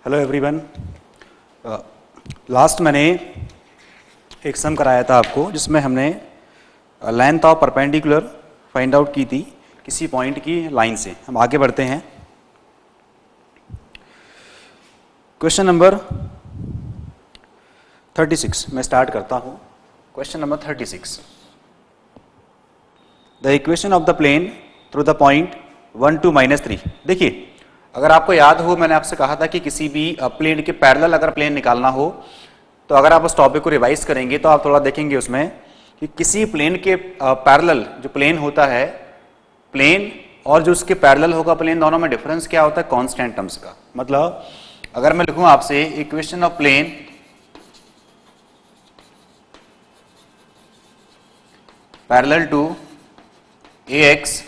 Hello everyone. Last मैंने एक सम कराया था आपको जिसमें हमने length of perpendicular find out की थी किसी पॉइंट की लाइन से। हम आगे बढ़ते हैं। क्वेश्चन नंबर 36 मैं स्टार्ट करता हूं। Question number 36, the equation of the plane through the point 1 2 -3। देखिए, अगर आपको याद हो, मैंने आपसे कहा था कि किसी भी प्लेन के पैरेलल अगर प्लेन निकालना हो तो अगर आप उस टॉपिक को रिवाइज करेंगे तो आप थोड़ा देखेंगे उसमें कि किसी प्लेन के पैरेलल जो प्लेन होता है, प्लेन और जो उसके पैरेलल होगा प्लेन, दोनों में डिफरेंस क्या होता है? कांस्टेंट टर्म्स का। मतलब अगर मैं लिखूं आपसे equation of plane parallel to ax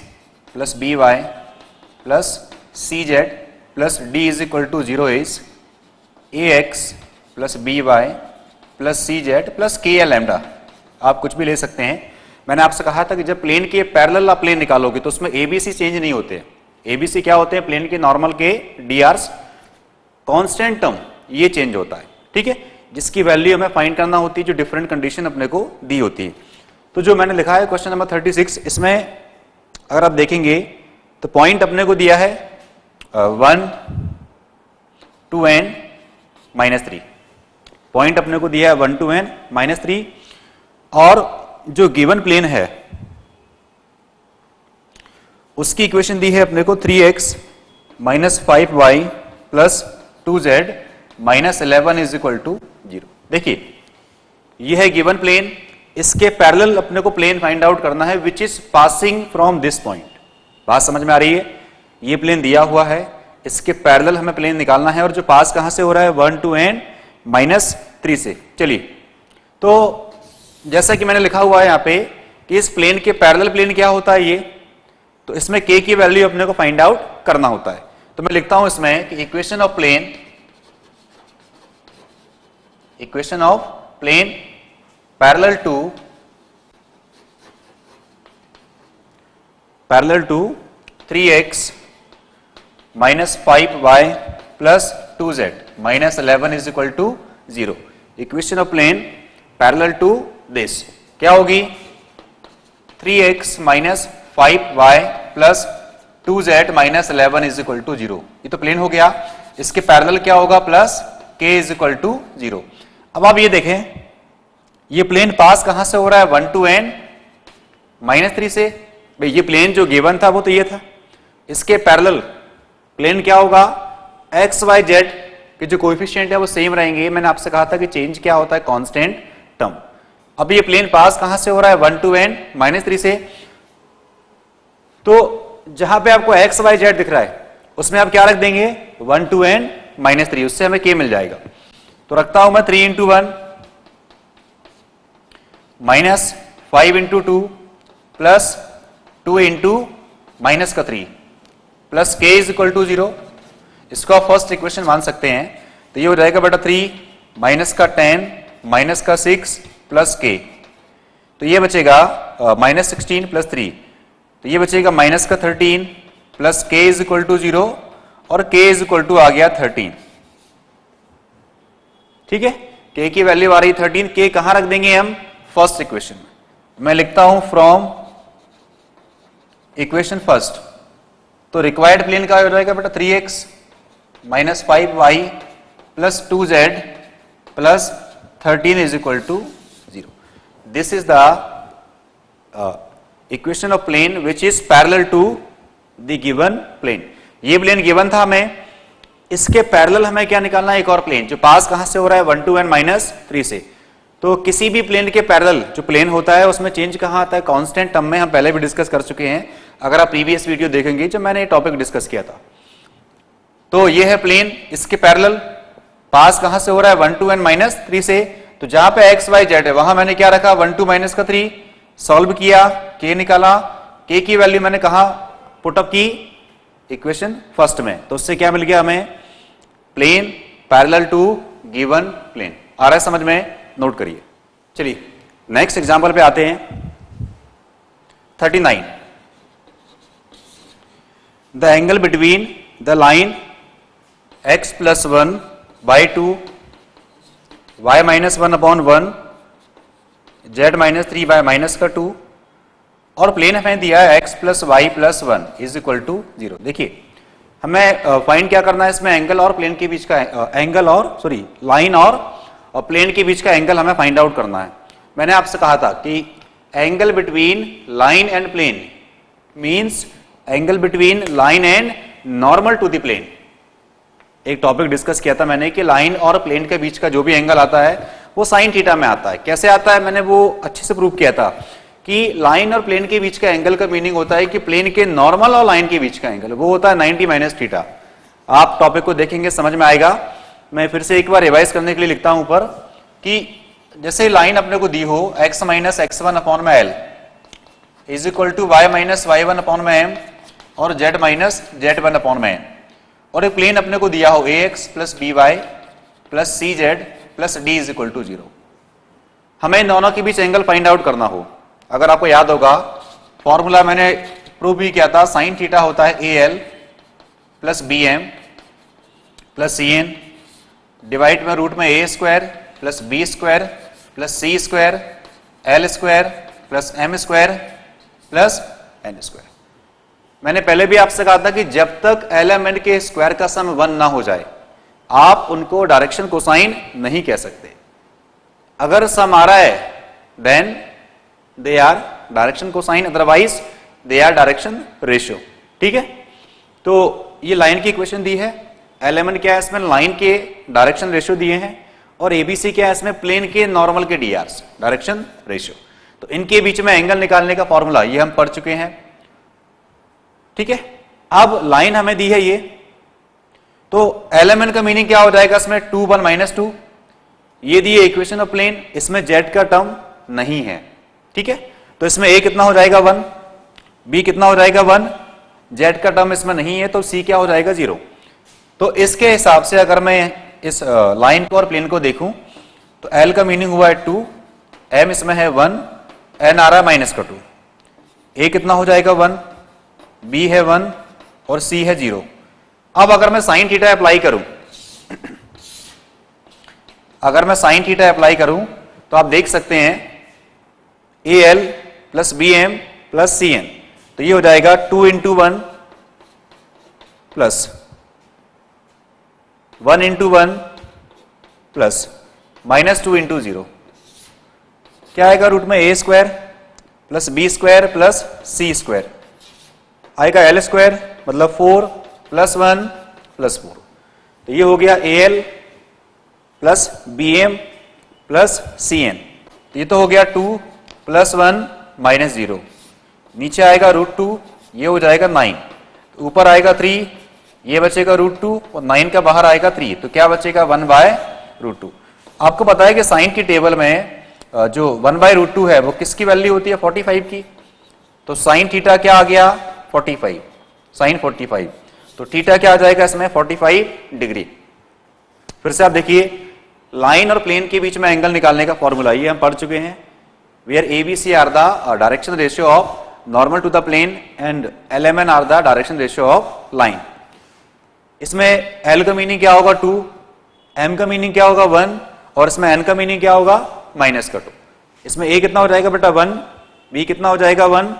plus by plus cz plus d is equal to 0 is ax plus by plus cz plus k lambda. आप कुछ भी ले सकते हैं। मैंने आपसे कहा था कि जब प्लेन के पैरेलल आप प्लेन निकालोगे तो उसमें abc चेंज नहीं होते। abc क्या होते हैं? प्लेन के नॉर्मल के dr's, कांस्टेंट टर्म ये चेंज होता है, ठीक है, जिसकी वैल्यू हमें फाइंड करना होती है, जो डिफरेंट कंडीशन अपने को दी होती है। तो जो मैंने लिखा है क्वेश्चन नंबर 36, इसमें अगर आप देखेंगे तो पॉइंट अपने को दिया है 1 2 n -3। पॉइंट अपने को दिया है 1 2 n -3 और जो गिवन प्लेन है उसकी इक्वेशन दी है अपने को 3x - 5y plus 2z - 11 is equal to 0। देखिए, यह है गिवन प्लेन, इसके पैरेलल अपने को प्लेन फाइंड आउट करना है which is passing from this point. बात समझ में आ रही है? ये प्लेन दिया हुआ है, इसके पैरेलल हमें प्लेन निकालना है और जो पास कहां से हो रहा है? 1 2 n -3 से। चलिए, तो जैसा कि मैंने लिखा हुआ है यहां पे कि इस प्लेन के पैरेलल प्लेन क्या होता है, ये तो इसमें k की वैल्यू अपने को फाइंड आउट करना होता है। तो मैं लिखता हूं इसमें कि equation of plane parallel to 3x - 5y plus 2z - 11 is equal to 0। Equation of plane parallel to this क्या होगी? 3x - 5y plus 2z - 11 is equal to 0। ये तो प्लेन हो गया। इसके पैरेलल क्या होगा? Plus k is equal to 0। अब आप ये देखें, ये प्लेन पास कहां से हो रहा है? 1 2 n -3 से। भाई ये प्लेन जो गिवन था वो तो ये था, इसके पैरेलल प्लेन क्या होगा? x y z के जो कोएफिशिएंट है वो सेम रहेंगे। मैंने आपसे कहा था कि चेंज क्या होता है? Constant term. अब ये प्लेन पास कहां से हो रहा है? 1 2 n -3 से। तो जहां पे आपको x y z दिख रहा है उसमें आप क्या रख देंगे? 1 2 n -3, उससे हमें k मिल जाएगा। तो रखता हूं मैं 3 × 1 minus 5 × 2 plus 2 × -3 plus k is equal to 0। इसको आप फर्स्ट इक्वेशन मान सकते हैं। तो ये हो जाएगा बेटा 3 माइनस का 10 माइनस का 6 प्लस k। तो ये बचेगा -16 प्लस 3, तो ये बचेगा माइनस का 13 plus k is equal to 0 और k इज इक्वल टू आ गया 13। ठीक है, k की वैल्यू आ रही 13। k कहां रख देंगे हम? फर्स्ट इक्वेशन में। मैं लिखता हूं फ्रॉम इक्वेशन फर्स्ट। तो रिक्वायर्ड प्लेन का हो जाएगा बेटा 3x - 5y plus 2z plus 13 is equal to 0। This is the equation of plane which is parallel to the given plane. ये प्लेन गिवन था हमें, इसके पैरेलल हमें क्या निकालना है? एक और प्लेन जो पास कहां से हो रहा है? 1 2 n -3 से। तो किसी भी प्लेन के पैरेलल जो प्लेन होता है उसमें चेंज कहां आता है? कांस्टेंट टर्म में। हम पहले भी डिस्कस कर चुके हैं, अगर आप प्रीवियस वीडियो देखेंगे जब मैंने ये टॉपिक डिस्कस किया था। तो ये है प्लेन, इसके पैरेलल पास कहां से हो रहा है? 1 2 n -3 से। तो जहां पे x y z है वहां मैंने क्या रखा? 1 2 -3 सॉल्व किया, k निकाला। k की वैल्यू मैंने कहा पुटअप की? इक्वेशन फर्स्ट में। तो उससे क्या मिल गया हमें? Plane parallel to given plane. आ रहा है समझ में? नोट करिए। चलिए नेक्स्ट एग्जांपल पे आते हैं। 39, the angle between the line x plus 1/2 y minus 1/1 z minus 3/-2 और प्लेन हमें दिया है x plus y plus 1 is equal to 0। देखिए हमें फाइंड क्या करना है इसमें, एंगल और प्लेन के बीच का एंगल और सॉरी लाइन और प्लेन के बीच का एंगल हमें फाइंड आउट करना है। मैंने आपसे कहा था कि angle between line and plane means angle between line and normal to the plane. एक टॉपिक डिस्कस किया था मैंने कि लाइन और प्लेन के बीच का जो भी एंगल आता है वो साइन थीटा में आता है। कैसे आता है, मैंने वो अच्छे से प्रूव किया था कि लाइन और प्लेन के बीच का एंगल का मीनिंग होता है कि प्लेन के नॉर्मल और लाइन के बीच का एंगल वो होता है 90 माइनस थीटा। आप टॉपिक को देखेंगे समझ में आएगा। मैं फिर से एक बार रिवाइज करने के लिए लिखता हूं ऊपर कि जैसे लाइन अपने को दी हो x माइनस x1 अपॉन में l is equal to y minus y1 upon में m और z माइनस z1 अपॉन में n, और एक प्लेन अपने को दिया हो ax plus by plus cz plus d is equal to 0। हमें इन दोनों के बीच एंगल फाइंड आउट करना हो। अगर आपको याद होगा फॉर्मूला मैंने प्रूव भी किया था, साइन थीटा होता है al plus bm plus cn divide में रूट में a square plus b square plus c square l square plus m square plus n square. मैंने पहले भी आपसे कहा था कि जब तक एलिमेंट के स्क्वायर का सम 1 ना हो जाए आप उनको डायरेक्शन कोसाइन नहीं कह सकते। अगर सम आ रहा है then they are direction cosine, otherwise they are direction ratio. ठीक है, तो ये लाइन की इक्वेशन दी है, एलिमेंट क्या है इसमें लाइन के डायरेक्शन रेशियो दिए हैं, और एबीसी क्या है इसमें प्लेन के नॉर्मल के डीआरस डायरेक्शन रेशियो। तो इनके बीच में एंगल निकालने का फॉर्मूला ये हम पढ़ चुके हैं। ठीक है, अब लाइन हमें दी है ये, तो एलिमेंट का मीनिंग क्या हो जाएगा इसमें 2 1 माइनस 2, ये दी है इक्वेशन ऑफ प्लेन, इसमें जेड का टर्म नहीं है। ठीक है, तो इसमें a कितना हो जाएगा 1, b कितना हो जाएगा 1, z का टर्म इसमें नहीं है तो c क्या हो जाएगा 0। तो इसके हिसाब से अगर मैं इस लाइन को और प्लेन को देखूं तो l का मीनिंग हुआ है 2, m इसमें है 1, n आ रहा है माइनस का 2, a कितना हो जाएगा 1, b है 1 और c है 0। अब अगर मैं साइन थीटा अप्लाई करूं, अगर मैं साइन थीटा अप्लाई करूं तो आप देख सकते हैं al plus bm plus cn, तो ये हो जाएगा 2 into 1 plus 1 into 1 plus minus 2 into 0, क्या आएगा रूट में a square plus b square plus c square, आएगा l स्क्वायर मतलब 4 प्लस 1 प्लस 4, तो ये हो गया al plus bm plus cn, तो ये तो हो गया 2 प्लस 1 माइनस 0, नीचे आएगा रूट 2, ये हो जाएगा 9, ऊपर आएगा 3, ये बचेगा रूट 2 और 9 का बाहर आएगा 3, तो क्या बचेगा 1 बाय रूट 2। आपको पता है कि साइन की टेबल में जो 1 बाय रूट 2 है वो किसकी वैल्यू होती है 45 की, तो साइन थीटा क्या आ गया 45, साइन 45, तो थीटा क्या आ जाएगा इसमें 45 डिग्री। फिर से आप देखिए लाइन और प्लेन के बीच में एंगल निकालने का फॉर्मूला ये हम पढ़ चुके हैं, where ABC are the direction ratio of normal to the plane and LMN are the direction ratio of line. इसमें L का मीनिंग क्या होगा 2, M का मीनिंग क्या होगा 1 और इसमें N का मीनिंग क्या होगा माइनस का 2। इसमें A कितना हो जाएगा बेटा 1, B कितना हो जाएगा 1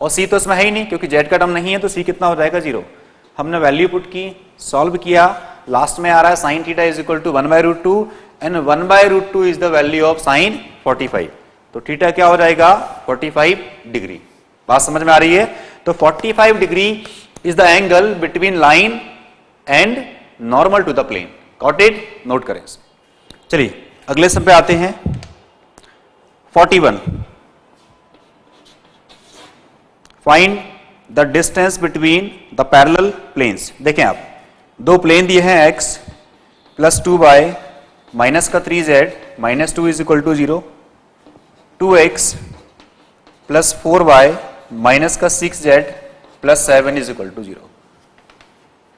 और C तो इसमें है ही नहीं क्योंकि Z का टर्म नहीं है, तो C कितना हो जाएगा 0। हमने वैल्यू पुट की, सॉल्व किया, लास्ट में आ रहा है sine theta is equal to 1 by root 2 and 1 by root 2 is the value of sine 45, तो थीटा क्या हो जाएगा 45 डिग्री। बात समझ में आ रही है, तो 45 degree is the angle between line and normal to the plane. Got it, note करें। चलिए अगले सब पे आते हैं 41, find the distance between the parallel planes. देखें आप दो प्लेन दिए हैं x प्लस 2y माइनस का 3z minus 2 is equal to 0, 2x plus 4y minus का 6z plus 7 is equal to 0।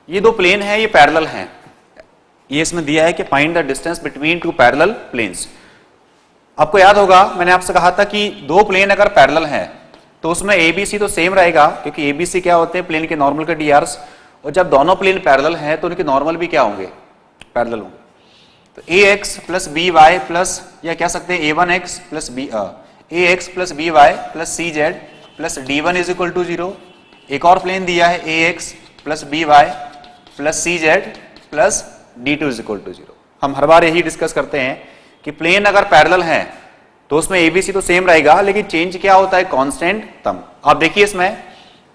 ये दो प्लेन हैं, ये पैरेलल हैं, ये इसमें दिया है कि find the distance between two parallel planes. आपको याद होगा मैंने आपसे कहा था कि दो प्लेन अगर पैरेलल हैं तो उसमें ABC तो सेम रहेगा क्योंकि ABC क्या होते हैं प्लेन के नॉर्मल के डीआरस, और जब दोनों प्लेन पैरेलल हैं तो उनके नॉर्मल भी क्या होंगे, पैरेलल होंगे। तो ax plus b y plus, या कह सकते हैं a1x plus b ax plus b y plus c z plus d1 is equal to 0। एक और प्लेन दिया है ax plus b y plus c z plus d2 is equal to 0। हम हर बार यही डिस्कस करते हैं कि प्लेन अगर पैरेलल हैं तो उसमें एबीसी तो सेम रहेगा, लेकिन चेंज क्या होता है, कांस्टेंट टर्म। आप देखिए इसमें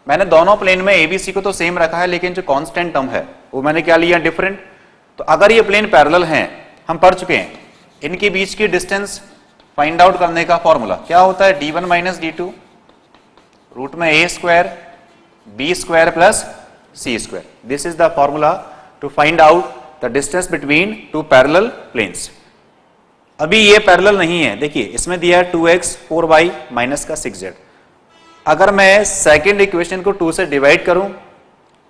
मैंने दोनों प्लेन में एबीसी को तो सेम रखा है, लेकिन जो कांस्टेंट टर्म है वो मैंने क्या लिया, डिफरेंट। तो अगर ये प्लेन पैरेलल हैं, हम पढ़ चुके हैं, इनके बीच की डिस्टेंस फाइंड आउट करने का फॉर्मूला क्या होता है, d1 माइनस d2 रूट में a square b square plus c square. This is the formula to find out the distance between two parallel planes. अभी ये पैरेलल नहीं है, देखिए इसमें दिया है 2x 4y माइनस का 6z। अगर मैं सेकेंड इक्वेशन को 2 से डिवाइड करूं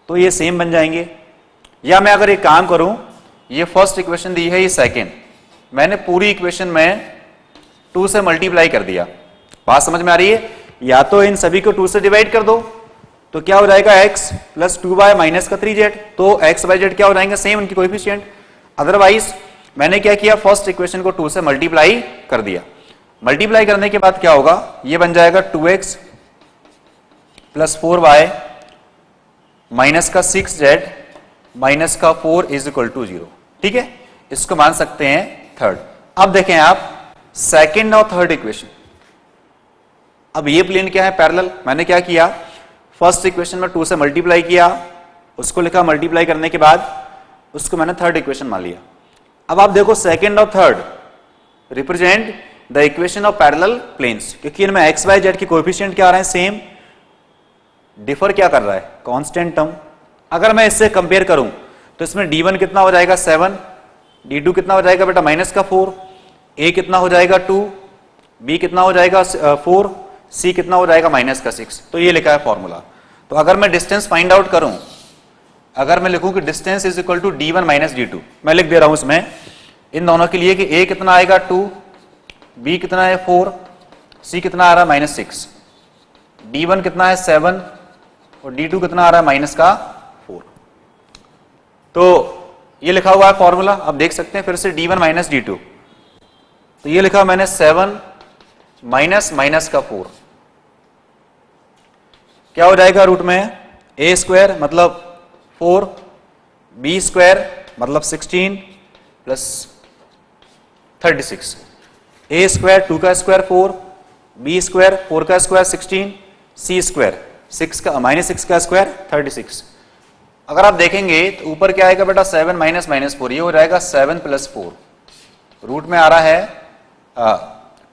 तो ये सेम बन जाएंगे, या मैं अगर एक काम करूं, ये फर्स्ट इक्वेशन दी है, ये सेकेंड, मैंने पूरी इक्वेशन में 2 से मल्टीप्लाई कर दिया। बात समझ में आ रही है? या तो इन सभी को 2 से डिवाइड कर दो तो क्या हो जाएगा x प्लस 2y माइनस का 3z, तो x y z क्या हो जाएंगे, सेम उनकी कोएफिशिएंट। अदरवाइज मैंने क्या किया, फर्स्ट इक्वेशन को 2 से मल्टीप्लाई कर दिया। मल्टीप्लाई करने के बाद क्या होगा, ये बन जाएगा 2x प्लस 4y माइनस का 6z माइनस का 4 इज इक्वल टू 0। ठीक है, इसको मान सकते हैं थर्ड। अब देखें आप सेकेंड और थर्ड इक्वेशन। अब ये प्लेन क्या है, पैरेलल। मैंने क्या किया, फर्स्ट इक्वेशन में 2 से मल्टीप्लाई किया, उसको लिखा, मल्टीप्लाई करने के बाद उसको मैंने थर्ड इक्वेशन मान लिया। अब आप देखो सेकेंड और third represent the equation of parallel planes, क्योंकि इनमें एक्स वाई जेड की कोएफिशिएंट क्या आ रहे हैं, सेम। डिफर क्या कर रहा है, कांस्टेंट टर्म। अगर मैं इससे कंपेयर करूं तो इसमें d1 कितना हो जाएगा 7, d2 कितना हो जाएगा बेटा माइनस का 4, a कितना हो जाएगा 2, b कितना हो जाएगा 4, c कितना हो जाएगा माइनस का 6। तो ये लिखा है फॉर्मूला। तो अगर मैं डिस्टेंस फाइंड आउट करूं, अगर मैं लिखूं कि distance is equal to d1 minus d2, मैं लिख दे रहा हूं इसमें इन दोनों के लिए कि a कितना आएगा 2, b कितना है 4, c कितना आ रहा है माइनस 6, d1 कितना है 7 और d2 कितना आ रहा है माइनस का 4। तो ये लिखा हुआ है फॉर्मूला, आप देख सकते हैं फिर से d1 माइनस d2। तो ये लिखा मैंने 7 माइनस माइनस का 4 क्या हो जाएगा, रूट में a स्क्वायर मतलब 4, b स्क्वायर मतलब 16 प्लस 36, a स्क्वायर 2 का स्क्वायर 4, b स्क्वायर 4 का स्क्वायर 16, c स्क्वायर 6 का माइनस 6 का स्क्वायर 36। अगर आप देखेंगे तो ऊपर क्या आएगा बेटा 7 माइनस माइनस 4, ये हो जाएगा 7 प्लस 4, रूट में आ रहा है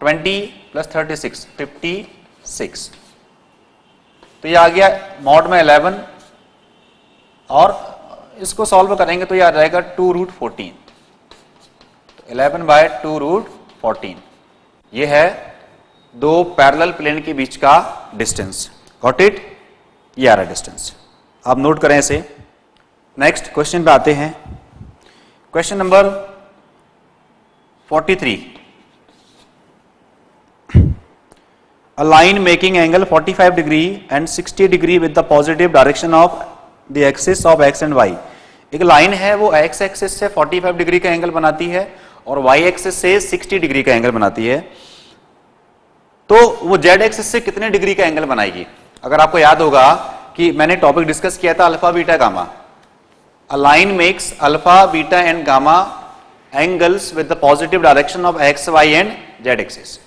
20 प्लस 36 56। तो ये आ गया मॉड में 11, और इसको सॉल्व करेंगे तो ये आ जाएगा 2 रूट 14। तो 11 बाय 2 रूट 14 ये है दो पैरेलल प्लेन के बीच का डिस्टेंस। Got it? ये आ रहा डिस्टेंस, आप नोट करें इसे। नेक्स्ट क्वेश्चन पे आते हैं, question number 43। A line making angle 45 degree and 60 degree with the positive direction of the axis of x and y। एक लाइन है वो x एक्सिस से 45 डिग्री का एंगल बनाती है और y एक्सिस से 60 डिग्री का एंगल बनाती है। तो वो z एक्सिस से कितने डिग्री का एंगल बनाएगी? अगर आपको याद होगा कि मैंने टॉपिक डिस्कस किया था alpha beta gamma. A line makes alpha beta and gamma angles with the positive direction of x y and z axis.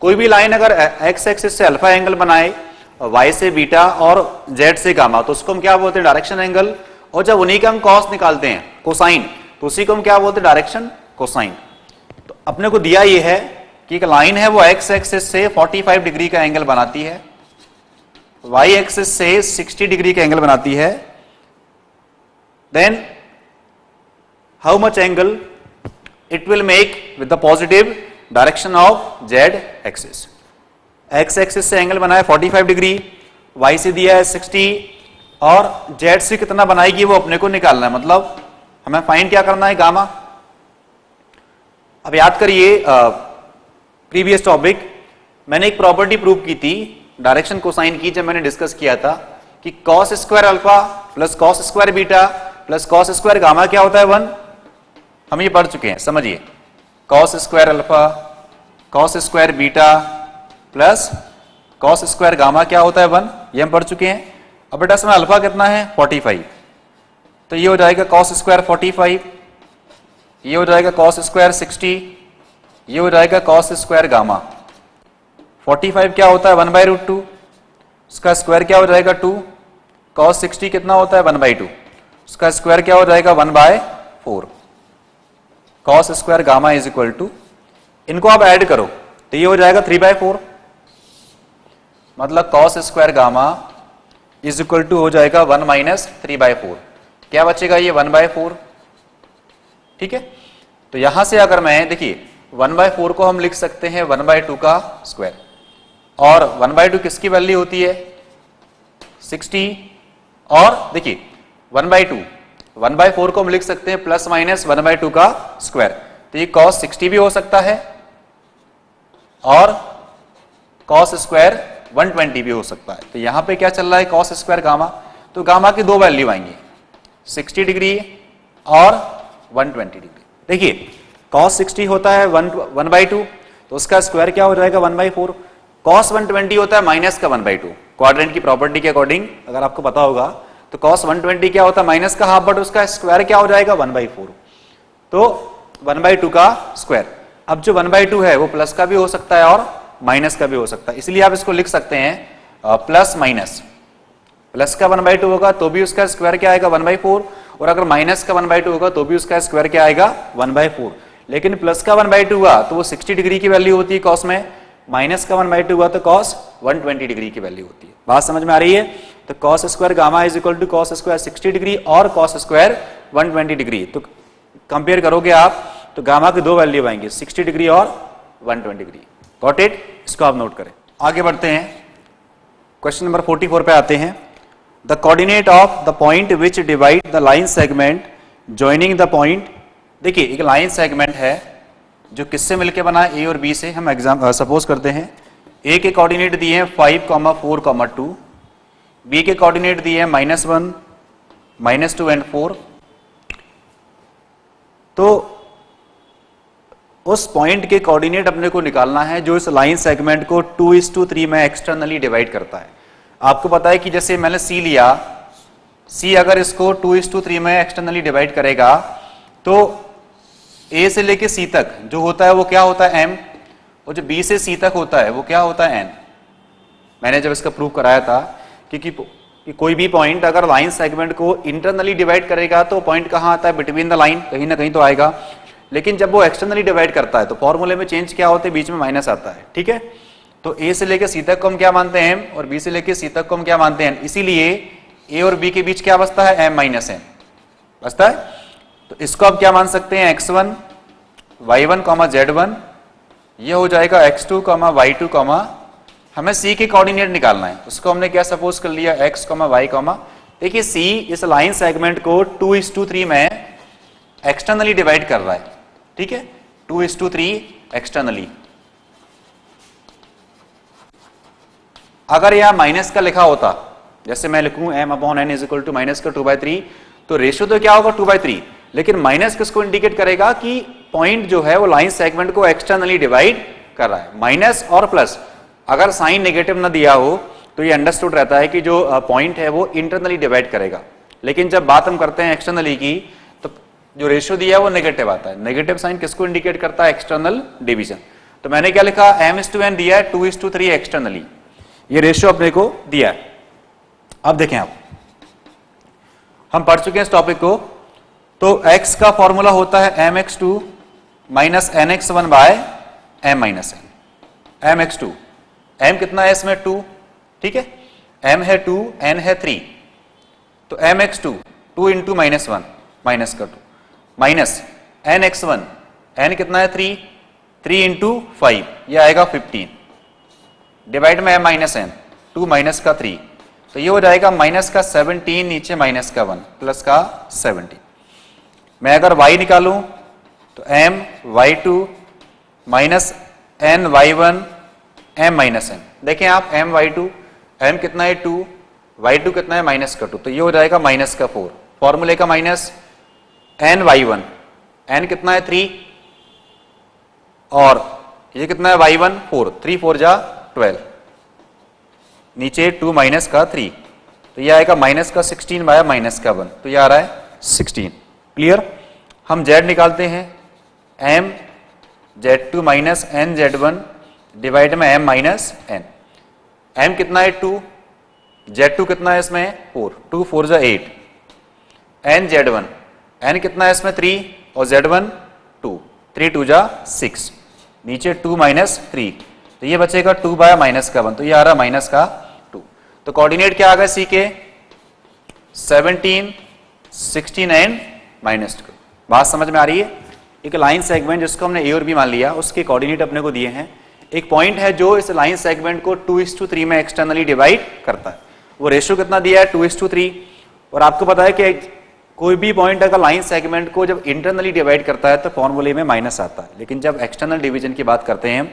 कोई भी लाइन अगर x एक्सिस से अल्फा एंगल बनाए, y से बीटा और z से गामा, तो उसको हम क्या बोलते हैं, डायरेक्शन एंगल। और जब उन्हीं का हम कॉस निकालते हैं, कोसाइन, तो उसी को हम क्या बोलते हैं, डायरेक्शन कोसाइन। तो अपने को दिया ये है कि एक लाइन है वो x एक्सिस से 45 डिग्री का एंगल बनाती है, y एक्सिस से 60 डिग्री का एंगल बनाती है। Then how much angle it will make with the positive direction of z axis. x axis से एंगल बनाया 45 डिग्री, y से दिया है 60, और z से कितना बनाएगी वो अपने को निकालना है, मतलब हमें फाइंड क्या करना है, गामा। अब याद करिए प्रीवियस टॉपिक मैंने एक प्रॉपर्टी प्रूव की थी डायरेक्शन कोसाइन की, जब मैंने डिस्कस किया था कि cos square alpha plus cos square beta plus cos square gamma क्या होता है 1। हम ये पढ़ चुके हैं, समझिए। Cos square alpha cos square beta plus cos square gamma क्या होता है 1, ये हम पढ़ चुके हैं। अब बेटा इसमें अल्फा कितना है 45, तो ये हो जाएगा कॉस स्क्वायर 45, ये हो जाएगा कॉस स्क्वायर 60, ये हो जाएगा कॉस स्क्वायर गामा। 45 क्या होता है 1/√2, उसका स्क्वायर क्या हो जाएगा 2, कॉस 60 कितना होता है 1/2, उसका स्क्वायर क्या हो जाएगा 1/4। Cos square gamma is equal to, इनको आप ऐड करो तो ये हो जाएगा 3/4, मतलब cos square gamma is equal to हो जाएगा 1 माइनस 3/4। क्या बचेगा ये 1/4, ठीक है। तो यहां से अगर मैं देखिए 1/4 को हम लिख सकते हैं 1/2 का स्क्वायर, और 1/2 किसकी वैल्यू होती है 60, और देखिए 1/4 को हम लिख सकते हैं प्लस माइनस 1/2 का स्क्वायर, तो ये कॉस 60 भी हो सकता है और कॉस स्क्वायर 120 भी हो सकता है। तो यहां पे क्या चल रहा है कॉस स्क्वायर गामा, तो गामा की दो वैल्यू आएंगी 60 डिग्री और 120 डिग्री। देखिए कॉस 60 होता है 1/2, तो उसका स्क्वायर क्या हो जाएगा 1/4। कॉस 120 होता है माइनस का 1/2, क्वाड्रेंट की प्रॉपर्टी के अकॉर्डिंग अगर आपको पता होगा तो कॉस 120 क्या होता है माइनस का हाफ, बट उसका स्क्वायर क्या हो जाएगा 1/4, तो 1/2 का स्क्वायर। अब जो 1/2 है वो प्लस का भी हो सकता है और माइनस का भी हो सकता है, इसलिए आप इसको लिख सकते हैं प्लस माइनस। प्लस का 1/2 होगा तो भी उसका स्क्वायर क्या आएगा 1/4, और अगर माइनस का 1/2 होगा तो भी उसका स्क्वायर क्या आएगा 1/4। लेकिन प्लस का 1/2 हुआ तो वो 60 डिग्री की वैल्यू होती है कॉस में, माइनस का 1/2 हुआ तो कॉस 120 डिग्री की वैल्यू होती है। बात समझ में आ रही है। तो cos square gamma is equal to cos square 60 degree और कॉस स्क्वायर 120 डिग्री। तो कंपेयर करोगे आप तो गामा की दो वैल्यू आएंगे 60 डिग्री और 120 डिग्री। गॉट इट, इसको आप नोट करें। आगे बढ़ते हैं, क्वेश्चन नंबर 44 पे आते हैं। The coordinate of the point which divide the line segment joining the point. देखिए एक लाइन सेगमेंट है जो किससे मिलके बना है, ए और बी से। हम एग्जाम सपोज करते हैं ए के कोऑर्डिनेट दिए हैं 5, 4, 2, बी के कोऑर्डिनेट दिए हैं -1, -2 एंड 4। तो उस पॉइंट के कोऑर्डिनेट अपने को निकालना है जो इस लाइन सेगमेंट को 2:3 में एक्सटर्नली डिवाइड करता है। आपको पता है कि जैसे मैंने सी लिया, सी अगर इसको 2:3 में एक्सटर्नली डिवाइड करेगा तो ए से लेके सी तक जो होता है वो क्या होता है m, और जो बी से सी तक होता है वो क्या होता है n। मैंने जब इसका प्रूव कराया था कि कोई भी पॉइंट अगर लाइन सेगमेंट को इंटरनली डिवाइड करेगा तो पॉइंट कहां आता है बिटवीन द लाइन, कहीं ना कहीं तो आएगा। लेकिन जब वो एक्सटर्नली डिवाइड करता है तो फॉर्मूले में चेंज क्या होते हैं, बीच में माइनस आता है, ठीक है। तो ए से लेके सी तक को हम क्या मानते हैं m, और बी से लेके सी तक को हम क्या मानते हैं, इसीलिए ए और बी के बीच क्या बचता है m - n बचता है। तो इसको आप क्या मान सकते हैं x1, y1, z1, ये हो जाएगा x2, y2, हमें c के कोऑर्डिनेट निकालना है। उसको हमने क्या सपोज कर लिया x, y, देखिए c इस लाइन सेगमेंट को 2:3 में एक्सटर्नली डिवाइड कर रहा है, ठीक है, 2:3 एक्सटर्नली। अगर यहां माइनस का लिखा होता, जैसे मैं लिखूं m/n is equal to minus का 2/3, तो रेशियो तो क्या होगा 2/3, लेकिन माइनस किसको इंडिकेट करेगा कि पॉइंट जो है वो लाइन सेगमेंट को एक्सटर्नली डिवाइड कर रहा है। माइनस और प्लस अगर साइन नेगेटिव ना दिया हो तो ये अंडरस्टूड रहता है कि जो पॉइंट है वो इंटरनली डिवाइड करेगा। लेकिन जब बात हम करते हैं एक्सटर्नली की तो जो रेशियो दिया है वो नेगेटिव आता है। नेगेटिव साइन किसको इंडिकेट करता है, एक्सटर्नल डिवीजन। तो मैंने क्या लिखा m/n दिया है 2:3 एक्सटर्नली, ये रेशियो अपने को दिया है। अब देखें आप, हम पढ़ चुके हैं इस टॉपिक को। तो x का फॉर्मूला होता है mx2 - nx1 bye m - n। mx2, m कितना है इसमें 2, ठीक है, m है 2, n है 3, तो mx2 2 इंटू -1 माइनस का 2 माइनस nx1, n कितना है 3, 3 इंटू 5 ये आएगा 15, डिवाइड में m - n 2 माइनस का 3, तो ये हो जाएगा माइनस का 17, नीचे माइनस का 1 प्लस का 17। मैं अगर y निकालूं तो m y2 minus n y1 m - n। देखें आप m y2, m कितना है 2, y2 कितना है माइनस का 2, तो ये हो जाएगा माइनस का 4, फॉर्मूले का माइनस n y1, n कितना है 3 और ये कितना है y1 4, 3 4 जा 12, नीचे 2 माइनस का 3, तो ये आएगा माइनस का 16 बाय माइनस का 1, तो ये आ रहा है 16। क्लियर। हम z निकालते हैं, m z2 minus n z1 divide में m माइनस n, m कितना है 2, z2 कितना है इसमें 4, 2 4 जा 8, n z1, n कितना है इसमें 3 और z1 2, 3 2 जा 6, नीचे 2 माइनस 3, तो ये बचेगा 2 बाय माइनस का 1, तो ये आ रहा माइनस का 2। तो कोऑर्डिनेट क्या आ गया सी के 17 16 एंड माइनस 2। बात समझ में आ रही है। एक लाइन सेगमेंट जिसको हमने ए और बी मान लिया, उसके कोऑर्डिनेट अपने को दिए हैं। एक पॉइंट है जो इस लाइन सेगमेंट को 2:3 में एक्सटर्नली डिवाइड करता है, वो रेशियो कितना दिया है 2:3। और आपको पता है कि कोई भी पॉइंट अगर लाइन सेगमेंट को जब इंटरनली डिवाइड करता है तो फॉर्मूले में माइनस आता है, लेकिन जब एक्सटर्नल डिवीजन की बात करते हैं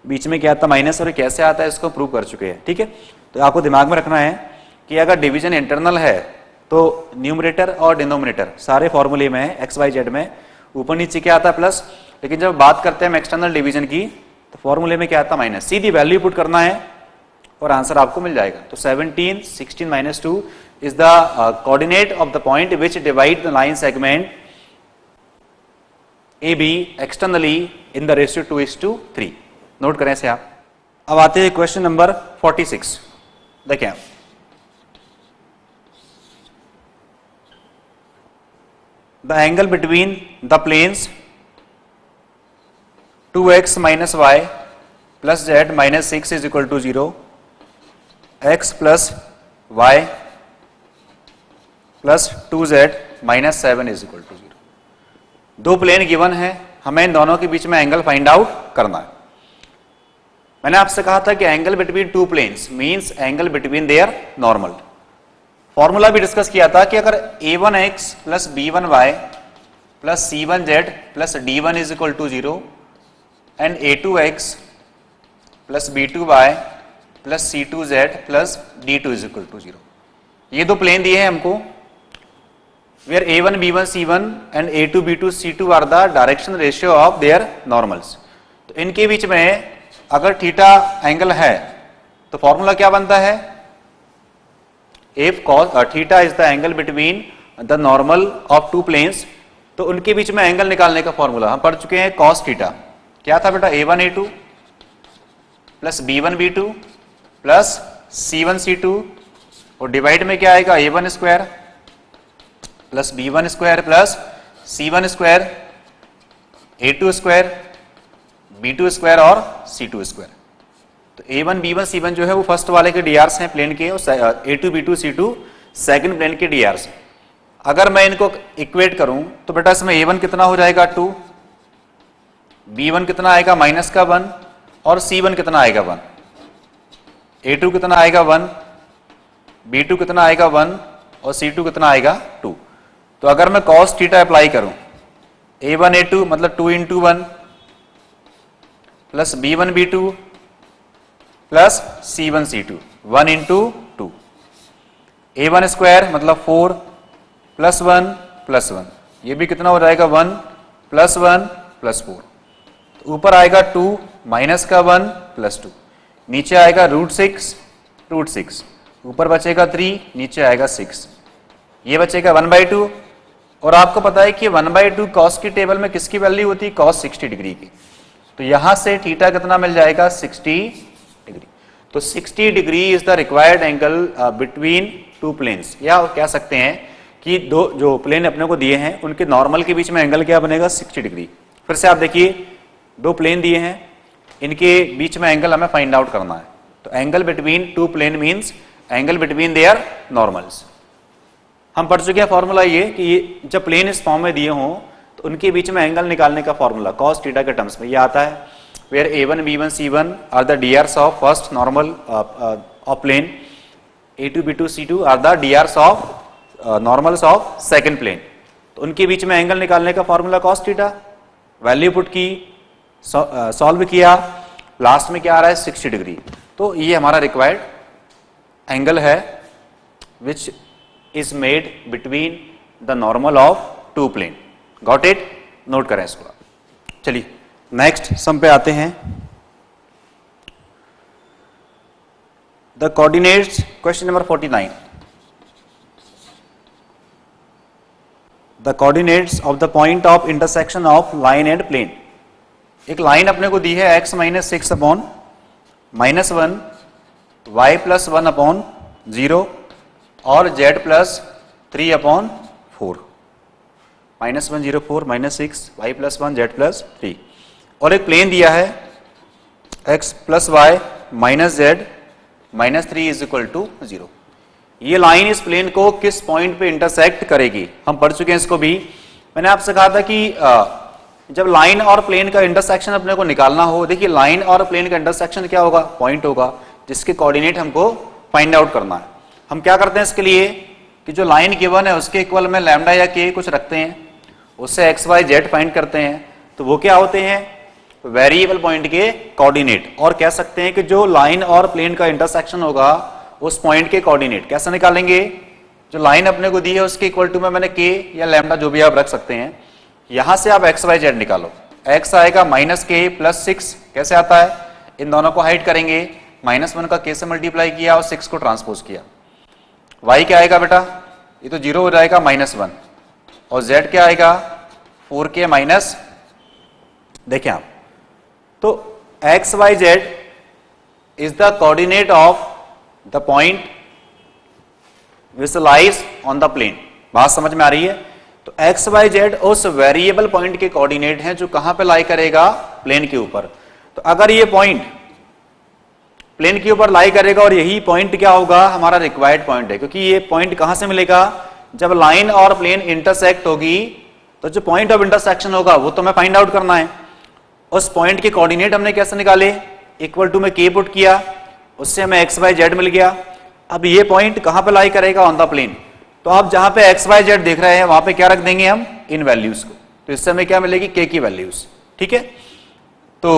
बीच में क्या आता है माइनस, और कैसे आता है इसको प्रूव कर चुके हैं। ठीक है, तो आपको दिमाग में रखना है कि अगर डिवीजन इंटरनल है तो न्यूमरेटर और डिनोमिनेटर सारे फॉर्मूले में है, एक्स वाई जेड में ऊपर नीचे क्या आता है प्लस, लेकिन जब बात करते हैं हम एक्सटर्नल डिवीजन की तो फॉर्मूले में क्या आता है माइनस। सीधी वैल्यू पुट करना है और आंसर आपको मिल जाएगा। तो 17 16 minus 2 is the coordinate of the point which divide the line segment AB externally in the ratio 2:3। Note करें इसे आप। अब आते हैं क्वेश्चन नंबर 46। देखें आप, the angle between the planes 2x minus y plus z minus 6 is equal to 0, x plus y plus 2z minus 7 is equal to 0। दो plane given है, हमें इन दोनों के बीच में एंगल फाइंड आउट करना है। मैंने आपसे कहा था कि angle between two planes means angle between their normal. Formula भी डिस्कस किया था कि अगर a1x plus b1y plus c1z plus d1 is equal to 0 and a2x plus b2y plus c2z plus d2 is equal to 0, ये दो plane दिए हैं हमको, where a1 b1 c1 and a2 b2 c2 are the direction ratio of their normals। तो इनके बीच में अगर theta angle है तो फॉर्मूला क्या बनता है, if cos theta is the angle between the normal of two planes, तो उनके बीच में एंगल निकालने का फॉर्मूला हम पढ़ चुके हैं cos थीटा। क्या था बेटा, a1 a2 plus b1 b2 plus c1 c2 और डिवाइड में क्या आएगा a1 square plus b1 square plus c1 square a2 square b2 square और c2 स्क्वायर। तो a1 b1 c1 जो है वो फर्स्ट वाले के डीआरस हैं प्लेन के, और a2 b2 c2 second plane के डीआरस। अगर मैं इनको इक्वेट करूं तो बेटा इसमें a1 कितना हो जाएगा 2, b1 कितना आएगा माइनस का 1 और c1 कितना आएगा 1, a2 कितना आएगा 1, b2 कितना आएगा 1 और c2 कितना आएगा 2। तो अगर मैं cos थीटा अप्लाई करूं a1 a2 मतलब 2 into 1 plus b1 b2 plus c1 c2 1 into 2, a1 square मतलब 4 प्लस 1 प्लस 1, ये भी कितना हो जाएगा 1 प्लस 1 प्लस 4। तो ऊपर आएगा 2 माइनस का 1 प्लस 2, नीचे आएगा √6, ऊपर बचेगा 3, नीचे आएगा 6, ये बचेगा 1/2। और आपको पता है कि 1/2 cos की टेबल में किसकी वैल्यू होती है, cos 60 डिग्री की। तो यहां से थीटा कितना मिल जाएगा 60 डिग्री। तो 60 degree is the required angle between two planes, या कह सकते हैं कि दो जो प्लेन अपने को दिए हैं उनके नॉर्मल के बीच में एंगल क्या बनेगा 60 डिग्री। फिर से आप देखिए, दो प्लेन दिए हैं, इनके बीच में एंगल हमें फाइंड आउट करना है। तो angle between two plane means angle between their normals. हम पढ़ चुके हैं फॉर्मूला ये कि जब प्लेन इस फॉर्म में दिए हों तो उनके बीच में एंगल निकालने का फॉर्मूला cos थीटा के टर्म्स में ये आता है, where a1 b1 c1 are the drs of first normal of plane, a2 b2 c2 are the drs of normals of second plane। तो उनके बीच में एंगल निकालने का formula cos theta, value put की, सॉल्व किया, लास्ट में क्या आ रहा है 60 डिग्री। तो ये हमारा रिक्वायर्ड एंगल है which is made between the normal of two plane. Got it? Note करें इसको. चलिए नेक्स्ट सम पे आते हैं. The coordinates, question number 49. The coordinates of the point of intersection of line and plane. एक line अपने को दी है x minus 6 upon minus 1, y plus 1 upon 0 और z plus 3 upon 4. Minus 1 0 4 minus 6 y plus 1 z plus 3. और एक plane दिया है x प्लस वाई माइनस z minus 3 is equal to 0. ये लाइन इस प्लेन को किस पॉइंट पे इंटरसेक्ट करेगी? हम पढ़ चुके हैं इसको भी. मैंने आपसे कहा था कि जब लाइन और प्लेन का इंटरसेक्शन अपने को निकालना हो, देखिए लाइन और प्लेन का इंटरसेक्शन क्या होगा? पॉइंट होगा जिसके कोऑर्डिनेट हमको फाइंड आउट करना है. हम क्या करते हैं इसके लिए कि जो लाइन गिवन है उसके इक्वल में लैम्डा या के कुछ रखते हैं, उससे एक्स वाई जेड फाइंड करते हैं. तो वो क्या होते हैं? वेरिएबल पॉइंट के कोऑर्डिनेट. और कह सकते हैं कि जो लाइन और प्लेन का इंटरसेक्शन होगा उस पॉइंट के कोऑर्डिनेट कैसे निकालेंगे? जो लाइन अपने को दी है उसके इक्वल टू में मैंने के या लैम्डा जो भी आप रख सकते हैं. यहां से आप एक्स वाई जेड निकालो. एक्स आएगा माइनस के प्लस 6. कैसे आता है? इन दोनों को हाइड करेंगे. माइनस 1 का के से मल्टीप्लाई किया और 6 को ट्रांसपोज किया. वाई क्या आएगा बेटा? ये तो 0 हो जाएगा माइनस 1. और जेड क्या आएगा? 4k minus. देखें आप, तो x y z is the coordinate of the point which lies on the plane. बात समझ में आ रही है? तो एक्स वाई जेड उस वेरिएबल पॉइंट के कोऑर्डिनेट हैं जो कहां पे लाई करेगा? प्लेन के ऊपर. तो अगर ये पॉइंट प्लेन के ऊपर लाई करेगा और यही पॉइंट क्या होगा? हमारा रिक्वायर्ड पॉइंट है. क्योंकि ये पॉइंट कहां से मिलेगा? जब लाइन और प्लेन इंटरसेक्ट होगी तो जो पॉइंट ऑफ इंटरसेक्शन होगा वो तो हमें फाइंड आउट करना है. उस पॉइंट के कोऑर्डिनेट हमने कैसे निकाले? इक्वल टू में के पुट किया, उससे हमें एक्स वाई जेड मिल गया. अब ये पॉइंट कहां पे लाई करेगा? On the plane. तो आप जहां पे एक्स वाई जेड देख रहे हैं वहां पे क्या रख देंगे हम? इन वैल्यूज को. तो इससे हमें क्या मिलेगी? के की वैल्यूज. ठीक है. तो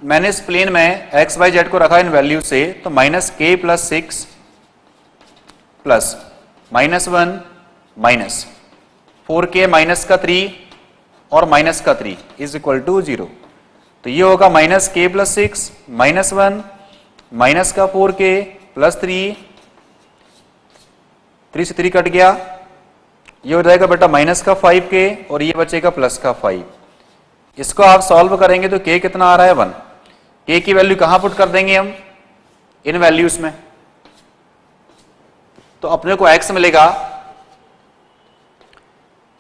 मैंने इस प्लेन में एक्स वाई जेड को रखा इन वैल्यू से. तो माइनस के plus 6 plus minus 1 minus 4k minus का 3 और माइनस का 3 इज इक्वल टू 0. तो ये होगा माइनस के प्लस 6 माइनस 1 माइनस का 4k प्लस 3 से 3 कट गया. ये हो जाएगा बेटा माइनस का 5k और ये बचेगा प्लस का 5. इसको आप सॉल्व करेंगे तो k कितना आ रहा है? 1. k की वैल्यू कहां पुट कर देंगे हम? इन वैल्यूज में. तो अपने को x मिलेगा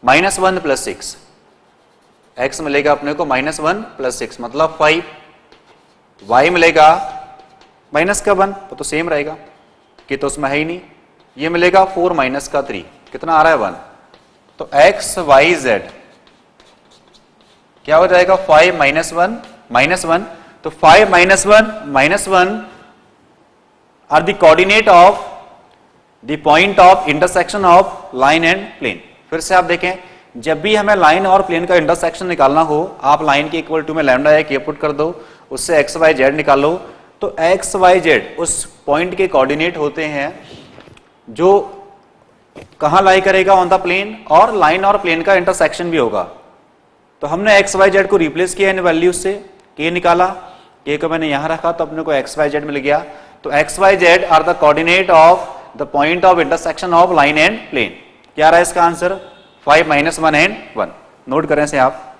माइनस 1 प्लस 6. x मिलेगा अपने को माइनस 1 प्लस 6 मतलब 5. y मिलेगा माइनस का 1 तो सेम रहेगा कि तो उसमें है ही नहीं. ये मिलेगा 4 माइनस का 3 कितना आ रहा है? 1. तो x y z क्या हो जाएगा? 5 माइनस 1 माइनस 1. तो 5 minus 1 minus 1 are the coordinate of the point of intersection of line and plane. फिर से आप देखें, जब भी हमें लाइन और प्लेन का इंटरसेक्शन निकालना हो, आप लाइन के इक्वल टू में लैम्डा या के पुट कर दो, उससे एक्स वाई जेड निकालो. तो एक्स वाई जेड उस पॉइंट के कोऑर्डिनेट होते हैं जो कहां लाई करेगा? On the plane. और लाइन और प्लेन का इंटरसेक्शन भी होगा. तो हमने एक्स वाई जेड को रिप्लेस किया इन वैल्यूज से. के निकाला, के को मैंने यहां रखा तो अपने को एक्स वाई जेड मिल गया. तो x y z are the coordinate of the point of intersection of line and plane. क्या रहा है इसका आंसर? 5 minus 1 and 1. नोट करें से आप.